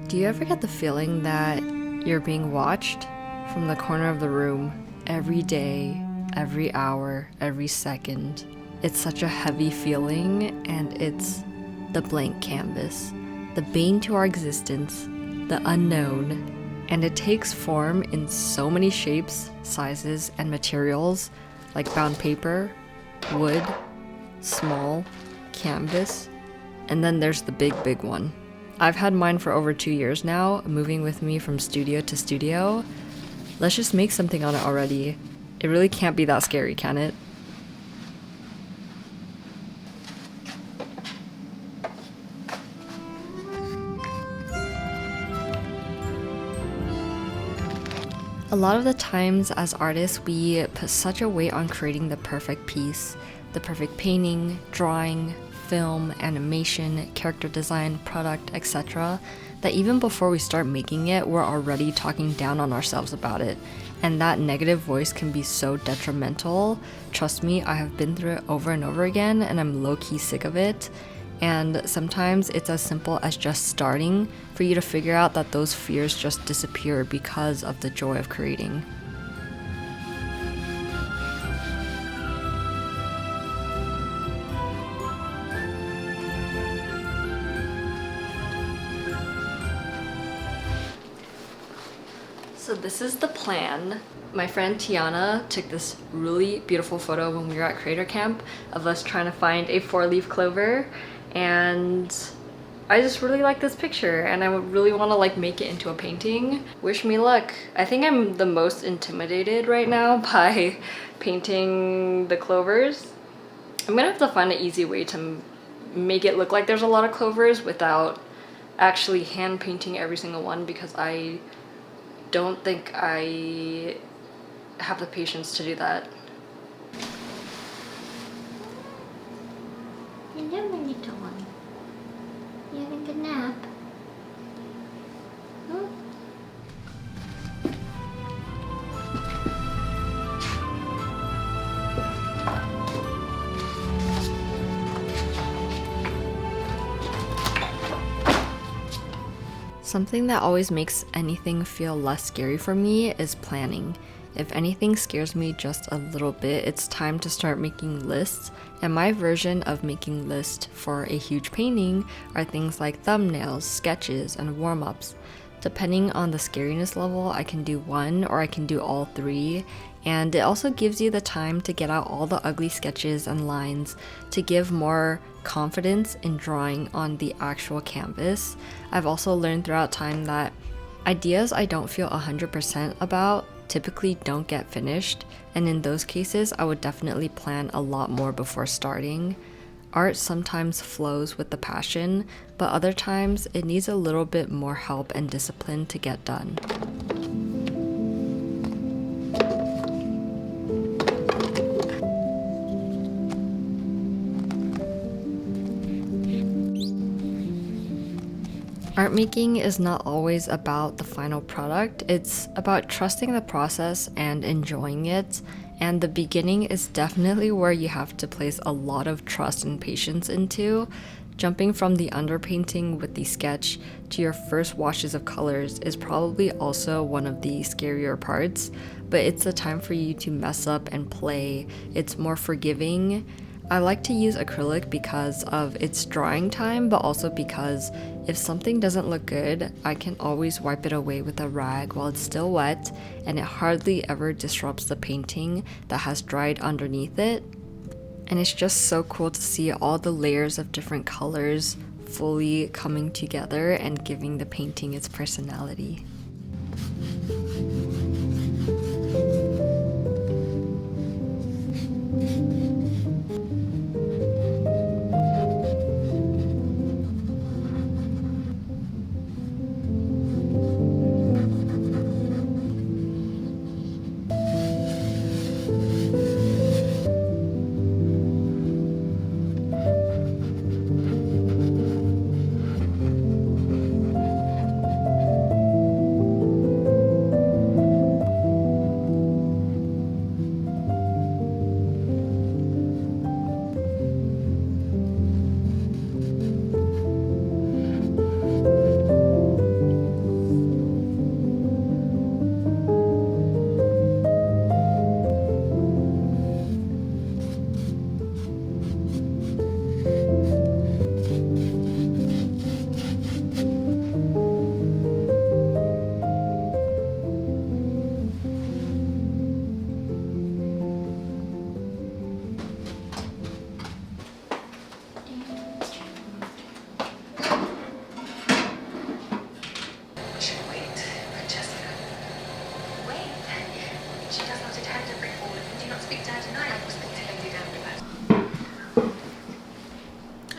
Do you ever get the feeling that you're being watched from the corner of the room every day, every hour, every second? It's such a heavy feeling, and it's the blank canvas, the bane to our existence, the unknown, and it takes form in so many shapes, sizes, and materials like bound paper, wood, small, canvas, and then there's the big one. I've had mine for over 2 years now, moving with me from studio to studio. Let's just make something on it already. It really can't be that scary, can it? A lot of the times as artists, we put such a weight on creating the perfect piece, the perfect painting, drawing, film, animation, character design, product, etc., that even before we start making it, we're already talking down on ourselves about it. And that negative voice can be so detrimental. Trust me, I have been through it over and over again, and I'm low-key sick of it. And sometimes it's as simple as just starting for you to figure out that those fears just disappear because of the joy of creating. So this is the plan. My friend Tiana took this really beautiful photo when we were at Creator Camp of us trying to find a 4-leaf clover, and I just really like this picture and I would really want to like make it into a painting. Wish me luck. I think I'm the most intimidated right now by painting the clovers. I'm gonna have to find an easy way to make it look like there's a lot of clovers without actually hand painting every single one, because I don't think I have the patience to do that. Hello, my little one. You having a good nap? Hmm? Something that always makes anything feel less scary for me is planning. If anything scares me just a little bit, it's time to start making lists. And my version of making lists for a huge painting are things like thumbnails, sketches, and warm-ups. Depending on the scariness level, I can do one or I can do all three. And it also gives you the time to get out all the ugly sketches and lines to give more confidence in drawing on the actual canvas. I've also learned throughout time that ideas I don't feel 100% about typically don't get finished, and in those cases I would definitely plan a lot more before starting. Art sometimes flows with the passion, but other times it needs a little bit more help and discipline to get done. Art making is not always about the final product. It's about trusting the process and enjoying it. And the beginning is definitely where you have to place a lot of trust and patience into. Jumping from the underpainting with the sketch to your first washes of colors is probably also one of the scarier parts, but it's the time for you to mess up and play. It's more forgiving. I like to use acrylic because of its drying time, but also because if something doesn't look good, I can always wipe it away with a rag while it's still wet, and it hardly ever disrupts the painting that has dried underneath it. And it's just so cool to see all the layers of different colors fully coming together and giving the painting its personality.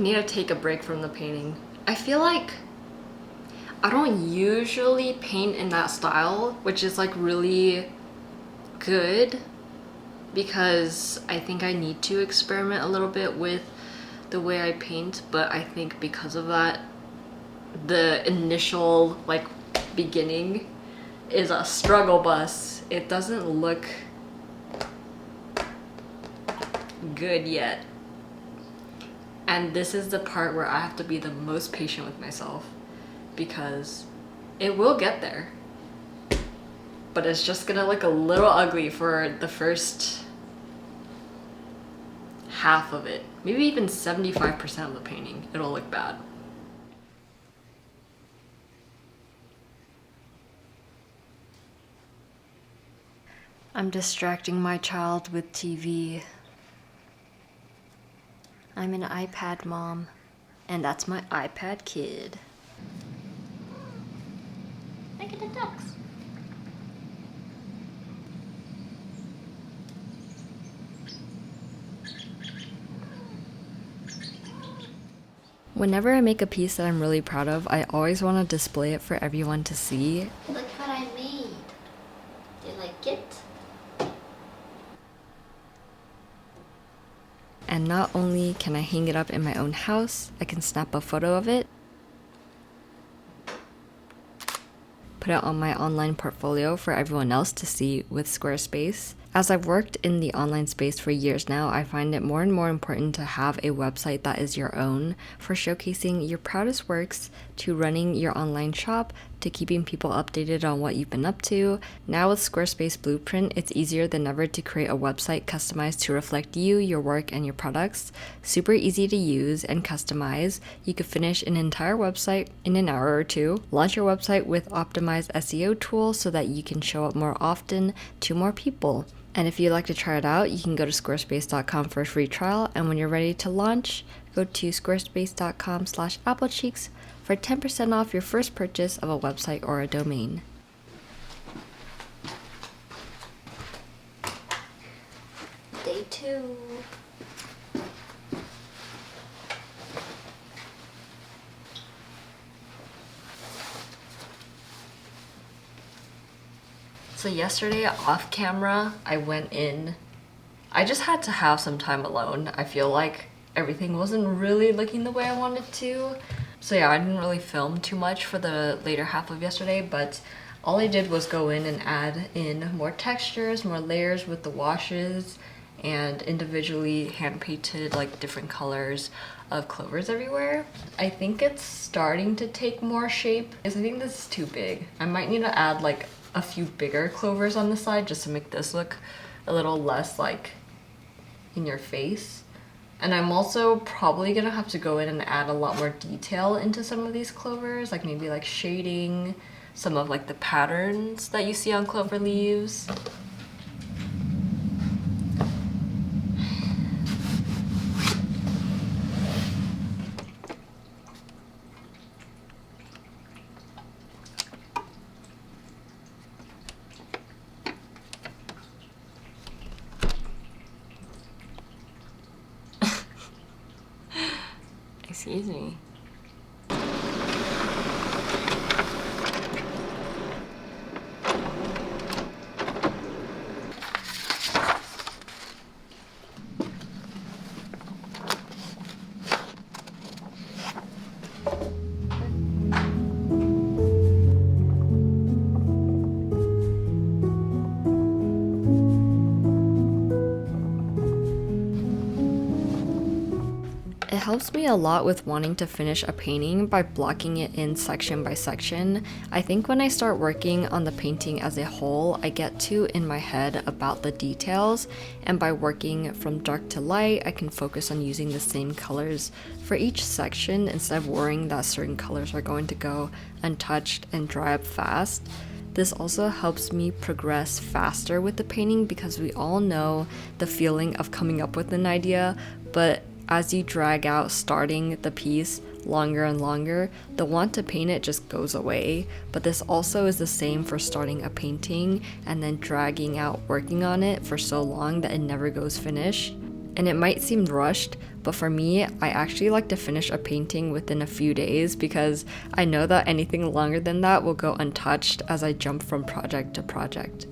I need to take a break from the painting. I feel like I don't usually paint in that style, which is like really good because I think I need to experiment a little bit with the way I paint, but I think because of that, the initial like beginning is a struggle bus. It doesn't look good yet. And this is the part where I have to be the most patient with myself because it will get there. But it's just gonna look a little ugly for the first half of it. Maybe even 75% of the painting, it'll look bad. I'm distracting my child with TV. I'm an iPad mom, and that's my iPad kid. Look at the ducks. Whenever I make a piece that I'm really proud of, I always want to display it for everyone to see. Look what I made. Do you like it? And not only can I hang it up in my own house, I can snap a photo of it, put it on my online portfolio for everyone else to see with Squarespace. As I've worked in the online space for years now, I find it more and more important to have a website that is your own, for showcasing your proudest works, to running your online shop, to keeping people updated on what you've been up to. Now with Squarespace Blueprint, it's easier than ever to create a website customized to reflect you, your work, and your products. Super easy to use and customize. You could finish an entire website in an hour or two. Launch your website with optimized SEO tools so that you can show up more often to more people. And if you'd like to try it out, you can go to squarespace.com for a free trial. And when you're ready to launch, go to squarespace.com/applecheeks for 10% off your first purchase of a website or a domain. Day 2. So yesterday off camera, I went in. I just had to have some time alone. I feel like everything wasn't really looking the way I wanted to. So yeah, I didn't really film too much for the later half of yesterday, but all I did was go in and add in more textures, more layers with the washes, and individually hand painted like different colors of clovers everywhere. I think it's starting to take more shape because I think this is too big. I might need to add like a few bigger clovers on the side just to make this look a little less like in your face. And I'm also probably gonna have to go in and add a lot more detail into some of these clovers, like maybe like shading some of like the patterns that you see on clover leaves. Excuse me. It helps me a lot with wanting to finish a painting by blocking it in section by section. I think when I start working on the painting as a whole, I get too in my head about the details, and by working from dark to light, I can focus on using the same colors for each section instead of worrying that certain colors are going to go untouched and dry up fast. This also helps me progress faster with the painting because we all know the feeling of coming up with an idea, but as you drag out starting the piece longer and longer, the want to paint it just goes away. But this also is the same for starting a painting and then dragging out working on it for so long that it never goes finished. And it might seem rushed, But for me, I actually like to finish a painting within a few days because I know that anything longer than that will go untouched as I jump from project to project.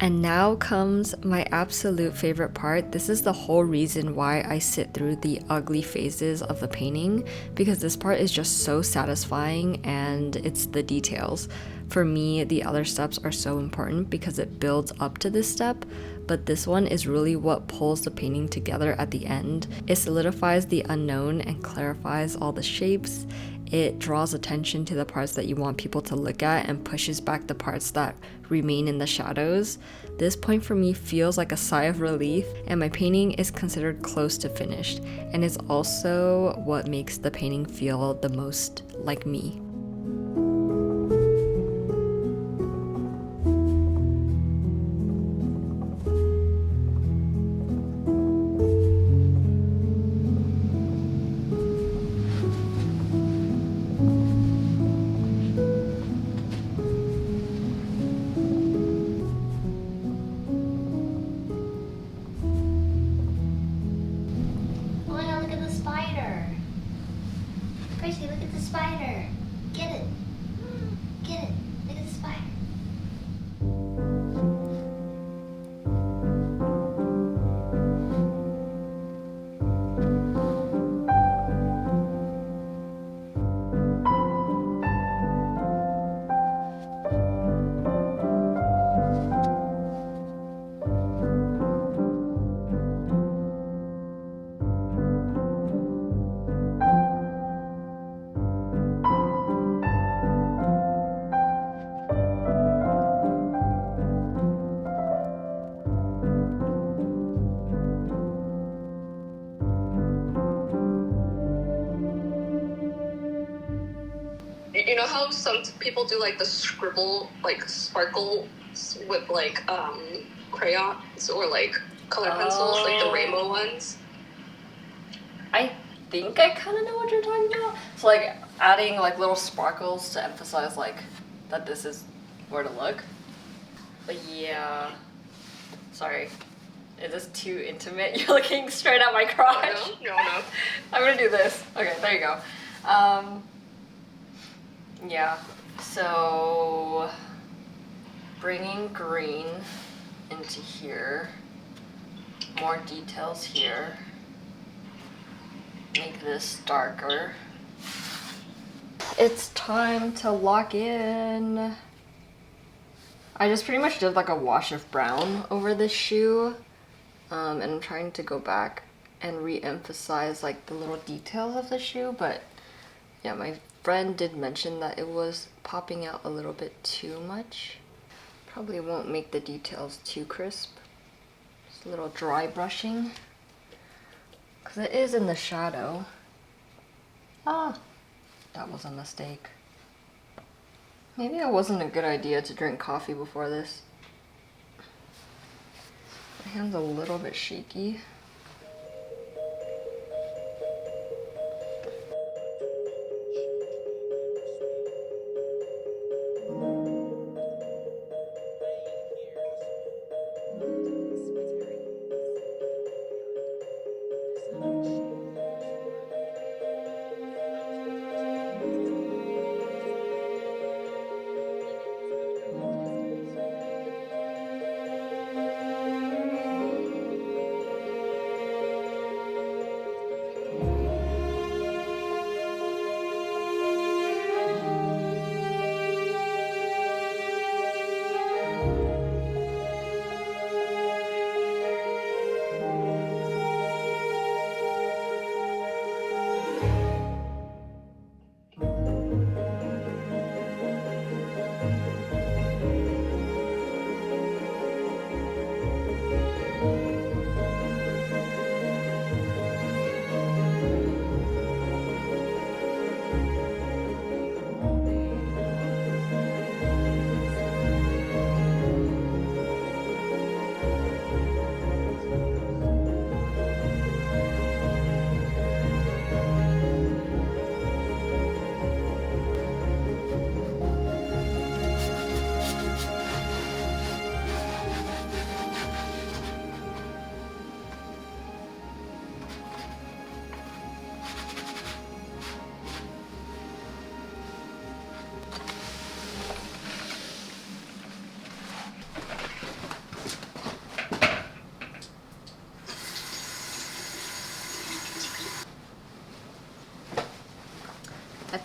And now comes my absolute favorite part. This is the whole reason why I sit through the ugly phases of the painting, because this part is just so satisfying and it's the details. For me, the other steps are so important because it builds up to this step, but this one is really what pulls the painting together at the end. It solidifies the unknown and clarifies all the shapes. It draws attention to the parts that you want people to look at and pushes back the parts that remain in the shadows. This point for me feels like a sigh of relief, and my painting is considered close to finished, and it's also what makes the painting feel the most like me. Oh my god, look at the spider. Gracie, look at the spider. Get it. Get it. Look at the spider. You know how some people do like the scribble, like sparkle with like crayons or like color pencils, like the rainbow ones? I think I kind of know what you're talking about. So like adding like little sparkles to emphasize like that this is where to look. But yeah, sorry. Is this too intimate? You're looking straight at my crotch. No. I'm gonna do this. Okay, there you go. Yeah, so bringing green into here, more details here, make this darker. It's time to lock in. I just pretty much did like a wash of brown over this shoe, and I'm trying to go back and re-emphasize like the little details of the shoe, but yeah, my friend did mention that it was popping out a little bit too much. Probably won't make the details too crisp. Just a little dry brushing, because it is in the shadow. Ah, that was a mistake. Maybe it wasn't a good idea to drink coffee before this. My hand's a little bit shaky.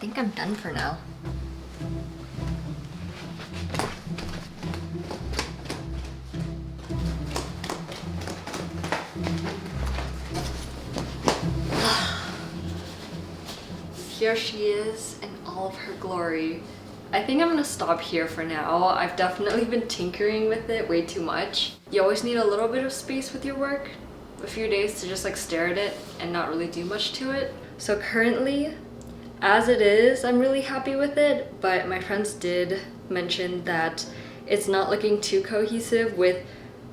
think I'm done for now. Here she is in all of her glory. I think I'm gonna stop here for now. I've definitely been tinkering with it way too much. You always need a little bit of space with your work, a few days to just like stare at it and not really do much to it. So currently, as it is, I'm really happy with it, but my friends did mention that it's not looking too cohesive with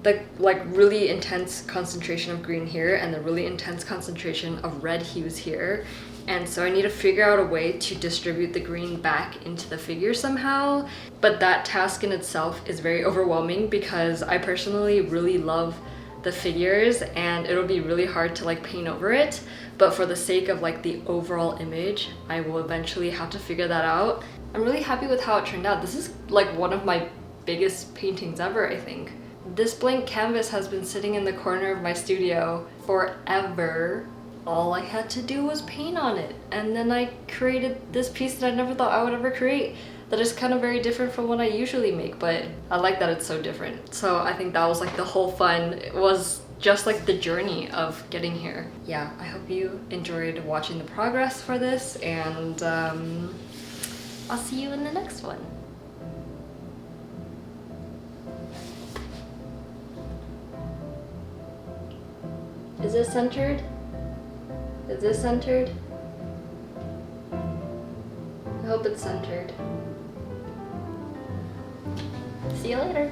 the like really intense concentration of green here and the really intense concentration of red hues here. And so I need to figure out a way to distribute the green back into the figure somehow. But that task in itself is very overwhelming because I personally really love the figures and it'll be really hard to like paint over it. But for the sake of like the overall image, I will eventually have to figure that out. I'm really happy with how it turned out. This is like one of my biggest paintings ever, I think. This blank canvas has been sitting in the corner of my studio forever. All I had to do was paint on it, and then I created this piece that I never thought I would ever create that is kind of very different from what I usually make, but I like that it's so different. So I think that was like the whole fun. It was just like the journey of getting here. Yeah, I hope you enjoyed watching the progress for this, and I'll see you in the next one. Is it centered? Is this centered? I hope it's centered. See you later.